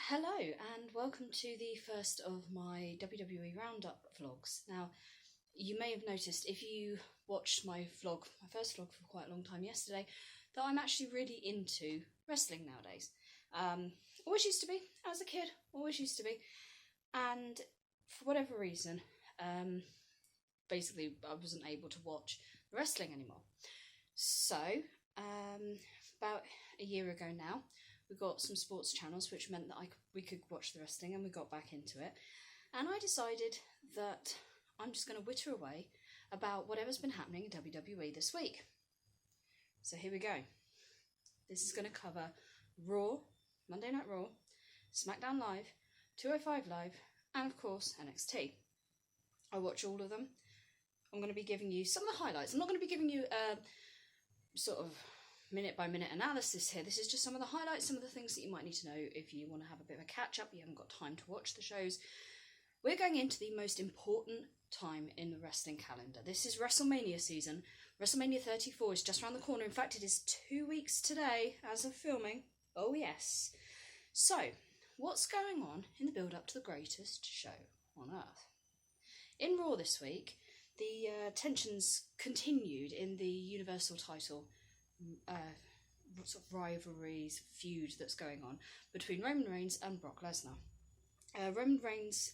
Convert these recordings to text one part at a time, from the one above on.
Hello and welcome to the first of my WWE roundup vlogs. Now, you may have noticed if you watched my first vlog for quite a long time yesterday, that I'm actually really into wrestling nowadays. Always used to be, as a kid, always used to be. And for whatever reason, basically I wasn't able to watch wrestling anymore. So, about a year ago now, we got some sports channels, which meant that we could watch the wrestling, and we got back into it. And I decided that I'm just going to witter away about whatever's been happening in WWE this week. So here we go. This is going to cover Raw, Monday Night Raw, Smackdown Live, 205 Live, and of course NXT. I watch all of them. I'm going to be giving you some of the highlights. I'm not going to be giving you a sort of minute-by-minute analysis here. This is just some of the highlights, some of the things that you might need to know if you want to have a bit of a catch-up, you haven't got time to watch the shows. We're going into the most important time in the wrestling calendar. This is Wrestlemania season. Wrestlemania 34 is just around the corner. In fact, it is 2 weeks today as of filming. Oh yes. So, what's going on in the build-up to the greatest show on Earth? In Raw this week, the tensions continued in the Universal title sort of rivalries, feud that's going on between Roman Reigns and Brock Lesnar. Roman Reigns,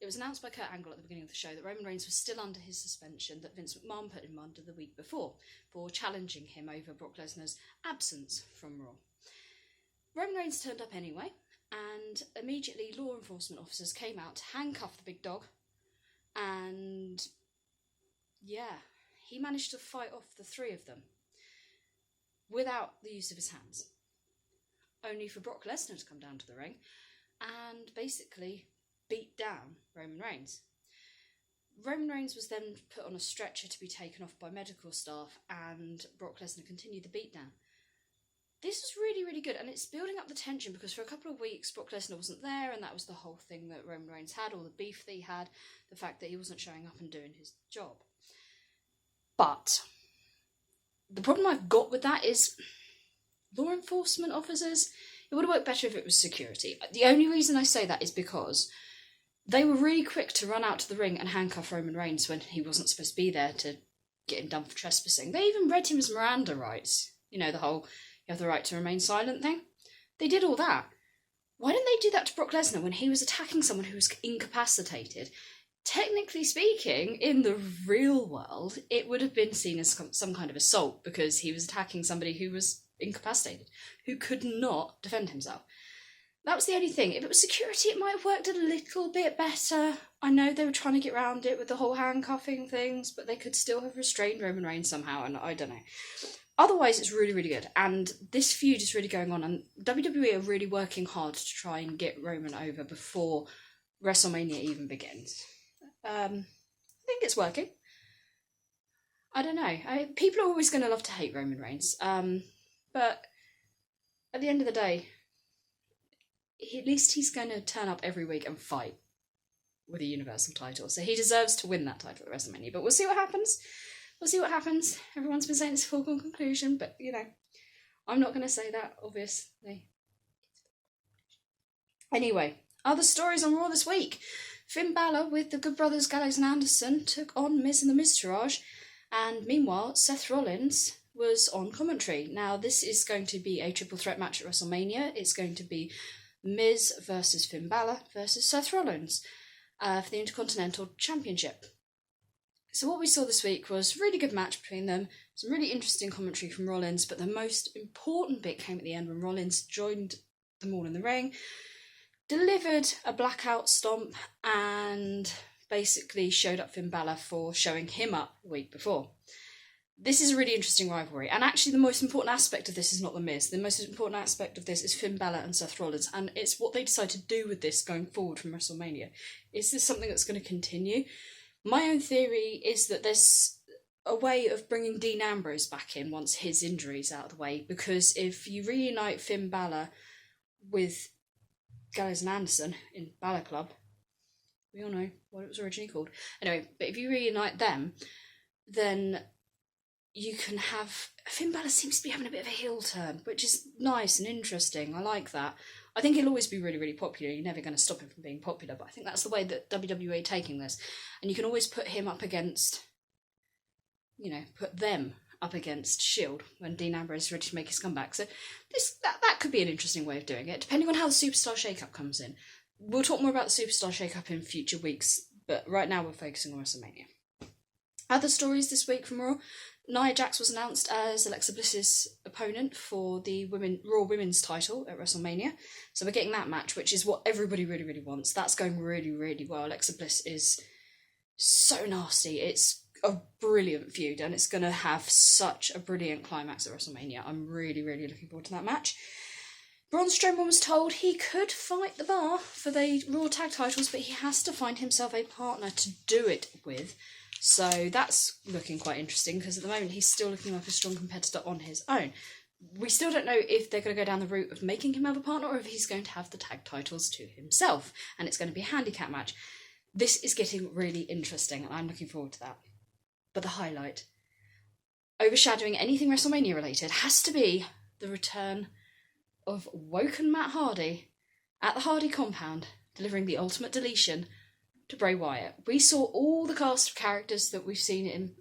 it was announced by Kurt Angle at the beginning of the show that Roman Reigns was still under his suspension that Vince McMahon put him under the week before for challenging him over Brock Lesnar's absence from Raw. Roman Reigns turned up anyway, and immediately law enforcement officers came out to handcuff the big dog, and yeah, he managed to fight off the three of them without the use of his hands, only for Brock Lesnar to come down to the ring and basically beat down Roman Reigns. Roman Reigns was then put on a stretcher to be taken off by medical staff, and Brock Lesnar continued the beatdown. This was really, really good, and it's building up the tension because for a couple of weeks Brock Lesnar wasn't there, and that was the whole thing that Roman Reigns had, all the beef that he had, the fact that he wasn't showing up and doing his job. But the problem I've got with that is law enforcement officers. It would have worked better if it was security. The only reason I say that is because they were really quick to run out to the ring and handcuff Roman Reigns when he wasn't supposed to be there to get him done for trespassing. They even read him his Miranda rights. You know, the whole you have the right to remain silent thing. They did all that. Why didn't they do that to Brock Lesnar when he was attacking someone who was incapacitated? Technically speaking, in the real world, it would have been seen as some kind of assault because he was attacking somebody who was incapacitated, who could not defend himself. That was the only thing. If it was security, it might have worked a little bit better. I know they were trying to get around it with the whole handcuffing things, but they could still have restrained Roman Reigns somehow, and I don't know. Otherwise, it's really, really good, and this feud is really going on, and WWE are really working hard to try and get Roman over before WrestleMania even begins. I think it's working. I don't know. People are always going to love to hate Roman Reigns. But at the end of the day, at least he's going to turn up every week and fight with a Universal title. So he deserves to win that title at WrestleMania. But we'll see what happens. We'll see what happens. Everyone's been saying it's a foregone conclusion, but, you know, I'm not going to say that, obviously. Anyway, other stories on Raw this week. Finn Balor with the Good Brothers Gallows and Anderson took on Miz and the Miztourage, and meanwhile Seth Rollins was on commentary. Now this is going to be a triple threat match at WrestleMania. It's going to be Miz versus Finn Balor versus Seth Rollins for the Intercontinental Championship. So what we saw this week was a really good match between them, some really interesting commentary from Rollins, but the most important bit came at the end when Rollins joined them all in the ring, delivered a blackout stomp, and basically showed up Finn Balor for showing him up the week before. This is a really interesting rivalry, and actually the most important aspect of this is not The Miz. The most important aspect of this is Finn Balor and Seth Rollins, and it's what they decide to do with this going forward from WrestleMania. Is this something that's going to continue? My own theory is that there's a way of bringing Dean Ambrose back in once his injury's out of the way, because if you reunite Finn Balor with Gallows and Anderson in Balor Club, we all know what it was originally called. Anyway, but if you reunite them, then you can have... Finn Balor seems to be having a bit of a heel turn, which is nice and interesting. I like that. I think he'll always be really, really popular. You're never going to stop him from being popular, but I think that's the way that WWE are taking this. And you can always put him up against, put them up against Shield when Dean Ambrose is ready to make his comeback. So that could be an interesting way of doing it, depending on how the Superstar Shake-Up comes in. We'll talk more about the Superstar Shake-Up in future weeks, but right now we're focusing on WrestleMania. Other stories this week from Raw. Nia Jax was announced as Alexa Bliss's opponent for the Raw Women's title at WrestleMania. So we're getting that match, which is what everybody really, really wants. That's going really, really well. Alexa Bliss is so nasty. It's a brilliant feud, and it's going to have such a brilliant climax at WrestleMania. I'm really, really looking forward to that match. Braun Strowman was told he could fight the Bar for the Raw Tag titles, but he has to find himself a partner to do it with. So that's looking quite interesting, because at the moment he's still looking like a strong competitor on his own. We still don't know if they're going to go down the route of making him have a partner, or if he's going to have the tag titles to himself, and it's going to be a handicap match. This is getting really interesting, and I'm looking forward to that. But the highlight, overshadowing anything WrestleMania related, has to be the return of Woken Matt Hardy at the Hardy compound, delivering the ultimate deletion to Bray Wyatt. We saw all the cast of characters that we've seen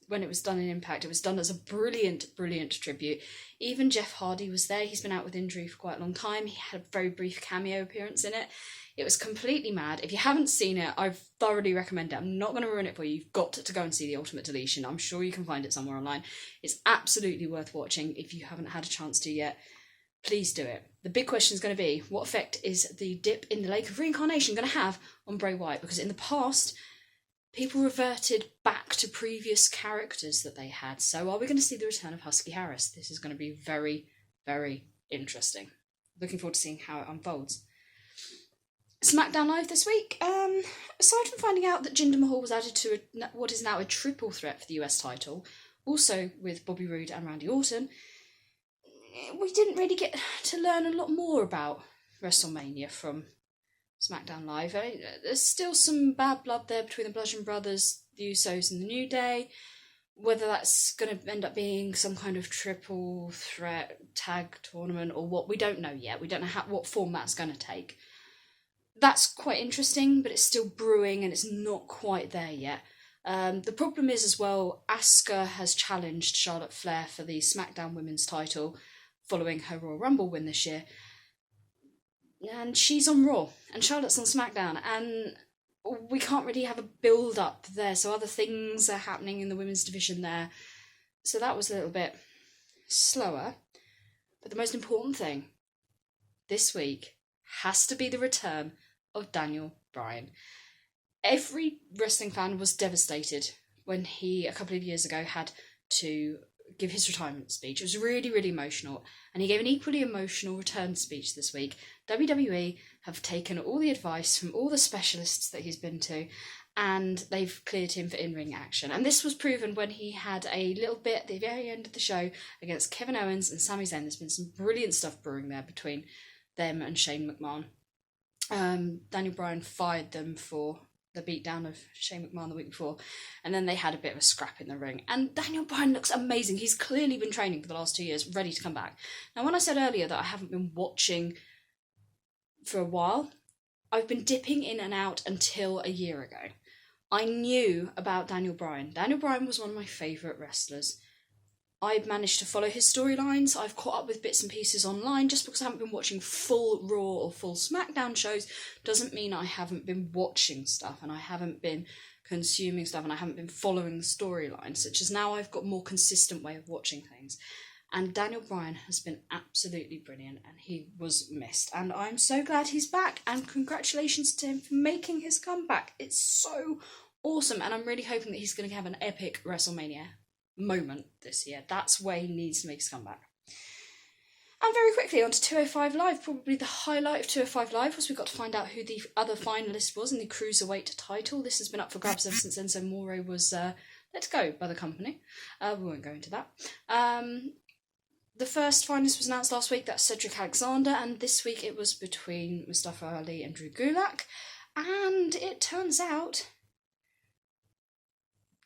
when it was done in Impact. It was done as a brilliant, brilliant tribute. Even Jeff Hardy was there. He's been out with injury for quite a long time. He had a very brief cameo appearance in it. It was completely mad. If you haven't seen it, I thoroughly recommend it. I'm not going to ruin it for you. You've got to go and see the Ultimate Deletion. I'm sure you can find it somewhere online. It's absolutely worth watching. If you haven't had a chance to yet, please do it. The big question is going to be, what effect is the dip in the Lake of Reincarnation going to have on Bray Wyatt? Because in the past, people reverted back to previous characters that they had. So are we going to see the return of Husky Harris? This is going to be very, very interesting. Looking forward to seeing how it unfolds. Smackdown Live this week. Aside from finding out that Jinder Mahal was added to what is now a triple threat for the US title, also with Bobby Roode and Randy Orton, we didn't really get to learn a lot more about WrestleMania from Smackdown Live. There's still some bad blood there between the Bludgeon Brothers, the Usos and the New Day. Whether that's going to end up being some kind of triple threat tag tournament or what, we don't know yet. We don't know what form that's going to take. That's quite interesting, but it's still brewing and it's not quite there yet. The problem is as well, Asuka has challenged Charlotte Flair for the SmackDown Women's title following her Royal Rumble win this year. And she's on Raw and Charlotte's on SmackDown, and we can't really have a build-up there, so other things are happening in the women's division there. So that was a little bit slower. But the most important thing this week has to be the return of Daniel Bryan. Every wrestling fan was devastated when he, a couple of years ago, had to give his retirement speech. It was really, really emotional, and he gave an equally emotional return speech this week. WWE have taken all the advice from all the specialists that he's been to, and they've cleared him for in-ring action. And this was proven when he had a little bit at the very end of the show against Kevin Owens and Sami Zayn. There's been some brilliant stuff brewing there between them and Shane McMahon. Daniel Bryan fired them for the beatdown of Shane McMahon the week before, and then they had a bit of a scrap in the ring. And Daniel Bryan looks amazing. He's clearly been training for the last 2 years, ready to come back. Now, when I said earlier that I haven't been watching for a while, I've been dipping in and out until a year ago. I knew about Daniel Bryan. Daniel Bryan was one of my favourite wrestlers. I've managed to follow his storylines. I've caught up with bits and pieces online. Just because I haven't been watching full Raw or full SmackDown shows doesn't mean I haven't been watching stuff and I haven't been consuming stuff and I haven't been following the storylines, such as now I've got a more consistent way of watching things. And Daniel Bryan has been absolutely brilliant, and he was missed. And I'm so glad he's back, and congratulations to him for making his comeback. It's so awesome, and I'm really hoping that he's going to have an epic WrestleMania moment this year. That's where he needs to make his comeback. And very quickly on to 205 Live. Probably the highlight of 205 Live was we got to find out who the other finalist was in the Cruiserweight title. This has been up for grabs ever since Enzo Amore was let go by the company. We won't go into that. The first finalist was announced last week. That's Cedric Alexander, and this week it was between Mustafa Ali and Drew Gulak. And it turns out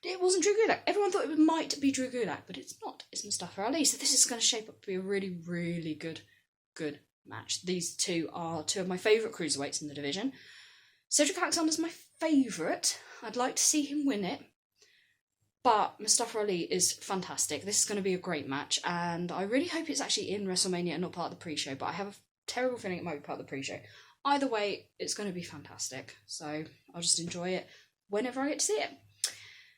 it wasn't Drew Gulak. Everyone thought it might be Drew Gulak, but it's not. It's Mustafa Ali. So this is going to shape up to be a really, really good match. These two are two of my favourite cruiserweights in the division. Cedric Alexander's my favourite. I'd like to see him win it. But Mustafa Ali is fantastic. This is going to be a great match, and I really hope it's actually in WrestleMania and not part of the pre-show, but I have a terrible feeling it might be part of the pre-show. Either way, it's going to be fantastic, so I'll just enjoy it whenever I get to see it.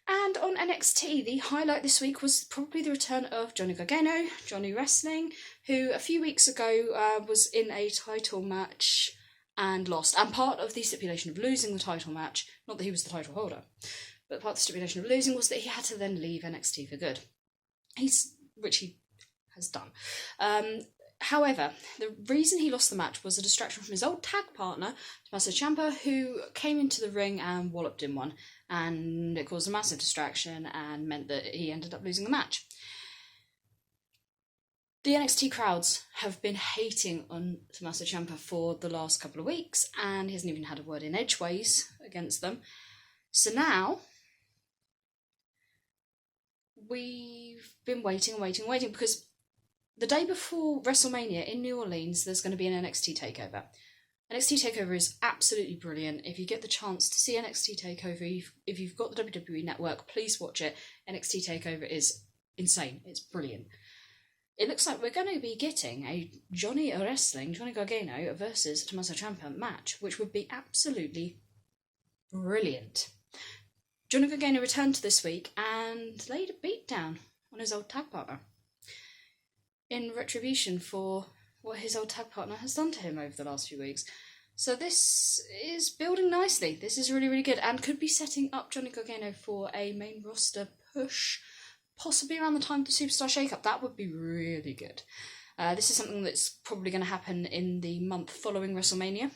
And on NXT, the highlight this week was probably the return of Johnny Gargano, Johnny Wrestling, who a few weeks ago was in a title match and lost. And part of the stipulation of losing the title match, not that he was the title holder, but part of the stipulation of losing was that he had to then leave NXT for good. Which he has done. However, the reason he lost the match was a distraction from his old tag partner, Tommaso Ciampa, who came into the ring and walloped him one. And it caused a massive distraction and meant that he ended up losing the match. The NXT crowds have been hating on Tommaso Ciampa for the last couple of weeks, and he hasn't even had a word in edgeways against them. So now, we've been waiting, because the day before WrestleMania in New Orleans, there's going to be an NXT takeover. NXT takeover is absolutely brilliant. If you get the chance to see NXT takeover, if you've got the WWE network, please watch it. NXT takeover is insane. It's brilliant. It looks like we're going to be getting a Johnny Gargano versus Tommaso Ciampa match, which would be absolutely brilliant. Johnny Gargano returned this week and laid a beatdown on his old tag partner in retribution for what his old tag partner has done to him over the last few weeks. So this is building nicely. This is really, really good, and could be setting up Johnny Gargano for a main roster push, possibly around the time of the Superstar Shake-Up. That would be really good. This is something that's probably going to happen in the month following WrestleMania.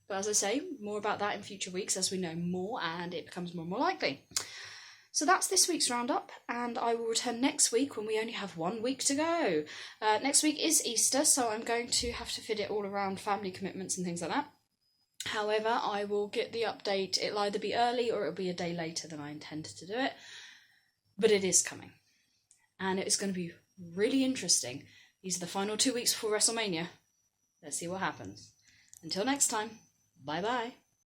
But as I say, more about that in future weeks as we know more and it becomes more and more likely. So that's this week's roundup, and I will return next week when we only have 1 week to go. Next week is Easter, so I'm going to have to fit it all around family commitments and things like that. However, I will get the update. It'll either be early or it'll be a day later than I intended to do it. But it is coming. And it's going to be really interesting. These are the final 2 weeks before WrestleMania. Let's see what happens. Until next time, bye-bye.